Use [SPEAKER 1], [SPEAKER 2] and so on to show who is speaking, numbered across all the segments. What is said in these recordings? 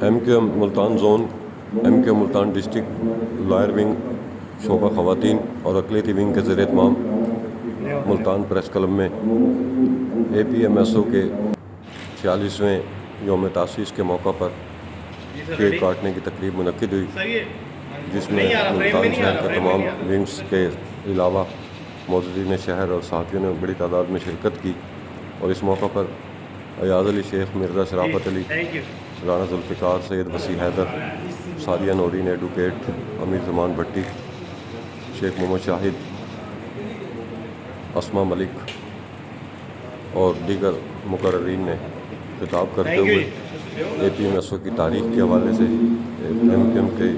[SPEAKER 1] M Q M Multan zone, M Q M Multan district lawyer wing شعبہ خواتین اور اقلیتی ونگ کے زیر اہتمام ملتان پریس کلب میں اے پی ایم ایس او کے 46ویں یوم تاسیس کے موقع پر کیک کاٹنے کی تقریب منعقد ہوئی، جس میں ملتان شہر کے تمام ونگز کے علاوہ معززین شہر اور صحافیوں نے بڑی تعداد میں شرکت کی، اور اس موقع پر ایاز علی شیخ، مرزا شرافت علی، رانا ذوالفقار، سید وسیع حیدر، سعدیہ نورین ایڈوکیٹ، امیر زمان بھٹی، شیخ محمد شاہد، اسما ملک اور دیگر مقررین نے خطاب کرتے ہوئے اے پی ایم ایس او کی تاریخ کے حوالے سے، ایم کیو ایم کے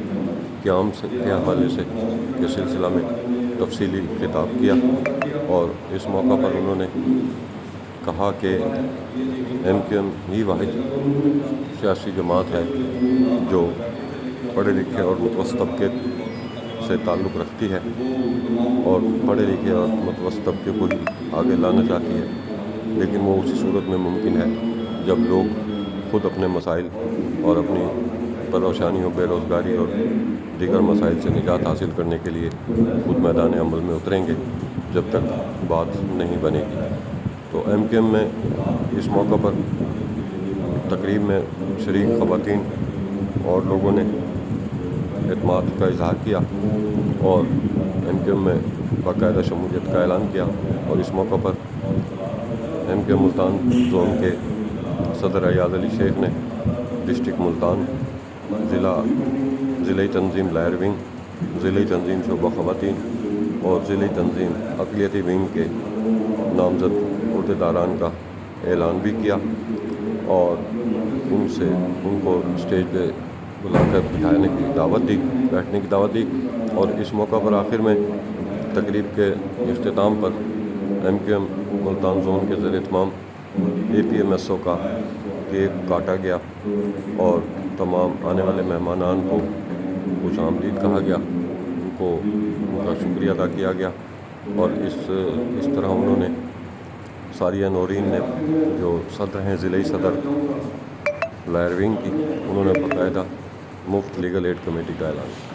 [SPEAKER 1] قیام کے حوالے سے کے سلسلہ میں تفصیلی خطاب کیا، اور اس موقع پر انہوں نے کہا کہ ایم کیو ایم ہی واحد سیاسی جماعت ہے جو پڑھے لکھے اور متوسط طبقے سے تعلق رکھتی ہے، اور پڑھے لکھے اور متوسط طبقے کو ہی آگے لانا چاہتی ہے، لیکن وہ اسی صورت میں ممکن ہے جب لوگ خود اپنے مسائل اور اپنی پریشانیوں، بے روزگاری اور دیگر مسائل سے نجات حاصل کرنے کے لیے خود میدان عمل میں اتریں گے، جب تک بات نہیں بنے گی۔ تو ایم کیو ایم میں اس موقع پر تقریب میں شریک خواتین اور لوگوں نے اعتماد کا اظہار کیا اور ایم کیو ایم میں باقاعدہ شمولیت کا اعلان کیا، اور اس موقع پر M Q M Multan zone کے صدر ایاز علی شیخ نے ڈسٹرکٹ ملتان، ضلعی تنظیم لائر ونگ، ضلعی تنظیم شعبہ خواتین اور ضلعی تنظیم اقلیتی ونگ کے نامزد عہدیداران کا اعلان بھی کیا، اور ان کو اسٹیج پہ بلا کر بیٹھنے کی دعوت دی، اور اس موقع پر آخر میں تقریب کے اختتام پر M Q M Multan zone کے زیر اہتمام اے پی ایم ایس او کا کیک کاٹا گیا، اور تمام آنے والے مہمانان کو خوش آمدید کہا گیا، ان کا شکریہ ادا کیا گیا، اور اس طرح انہوں نے سعدیہ نورین نے جو صدر ہیں، ضلعی صدر لائر ونگ کی، انہوں نے باقاعدہ مفت لیگل ایڈ کمیٹی کا اعلان کیا۔